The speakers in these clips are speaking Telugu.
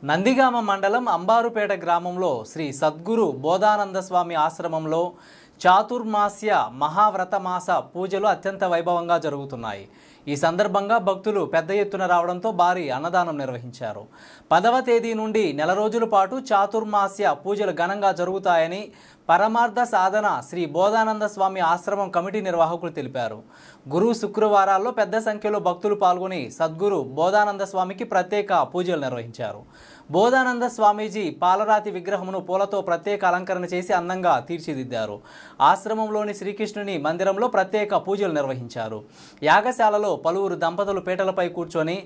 నందిగామ మండలం అంబారుపేట గ్రామంలో శ్రీ సద్గురు బోధానంద స్వామి ఆశ్రమంలో చాతుర్మాస్య మహావ్రతమాస పూజలు అత్యంత వైభవంగా జరుగుతున్నాయి. ఈ సందర్భంగా భక్తులు పెద్ద ఎత్తున రావడంతో భారీ అన్నదానం నిర్వహించారు. 10వ తేదీ నుండి నెల రోజుల పాటు చాతుర్మాస్య పూజలు ఘనంగా జరుగుతాయని పరమార్థ సాధన శ్రీ బోధానంద స్వామి ఆశ్రమం కమిటీ నిర్వాహకులు తెలిపారు. గురు శుక్రవారాల్లో పెద్ద సంఖ్యలో భక్తులు పాల్గొని సద్గురు బోధానంద స్వామికి ప్రత్యేక పూజలు నిర్వహించారు. బోధానంద స్వామీజీ పాలరాతి విగ్రహమును పూలతో ప్రత్యేక అలంకరణ చేసి అందంగా తీర్చిదిద్దారు. ఆశ్రమంలోని శ్రీకృష్ణుని మందిరంలో ప్రత్యేక పూజలు నిర్వహించారు. యాగశాలలో పలువురు దంపతులు పీటలపై కూర్చొని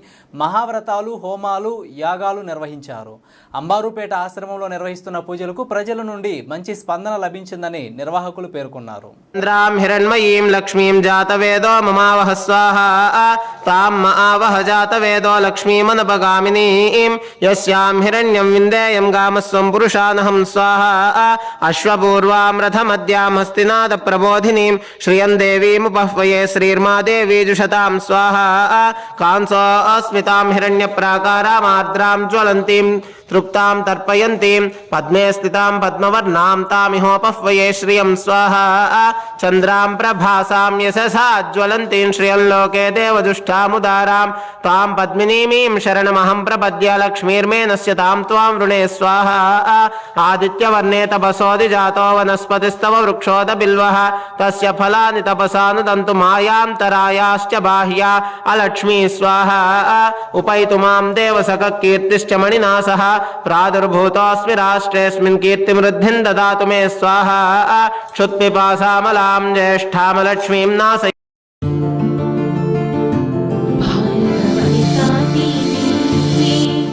మహావ్రతాలు, హోమాలు, యాగాలు నిర్వహించారు. అంబారుపేట ఆశ్రమంలో నిర్వహిస్తున్న పూజలకు ప్రజల నుండి మంచి స్పందన లభించిందని నిర్వాహకులు పేర్కొన్నారు. ఇంద్రాం హిరణ్మయీం లక్ష్మీం జాతవేదో మమావహ స్వాహా తాం మఆవహ జాతవేదో లక్ష్మీమనపగామినీం యస్యాం హిరణ్యం విందేయం గామస్వం పురుషానహం స్వాహా అశ్వపూర్వాం రథమద్యాం హస్తినాద ప్రబోధినీం శ్రియం దేవీముపహ్వయే శ్రీర్మాదేవీ జుషతాం స్వాహా కాంసో అస్మితాం హిరణ్యప్రాకారామార్ద్రాం జ్వలంతీం తృప్తాం తర్పయంతీం పద్మే స్థితాం పద్మవర్ణాం తామిహోపహ్వయే శ్రియం స్వాహా చంద్రాం ప్రభాసాం యశసా జ్వలంతీం శ్రియం లోకే దేవదుష్టాముదారాం తాం పద్మినీమీం శరణమహం ప్రపద్య లక్ష్మీర్మే నశ్యతాం త్వాం వృణే స్వాహా ఆదిత్యవర్ణే తపసోదిజాతో వనస్పతిస్తవ వృక్షోద బిల్వః తస్య ఫలాని తపసానుదంతు మాయాంతరాయాశ్చ బాహ్యా అలక్ష్మీ స్వాహా ఉపైతు మాం దేవసక కీర్తిశ్చ మణినాసః ప్రాదుర్భూతోస్మి రాష్ట్రేస్మిన్ కీర్తిమృద్ధిం దదాతు మే స్వాహా క్షుత్పిపాసామలాం జ్యేష్ఠామలక్ష్మీం నాశ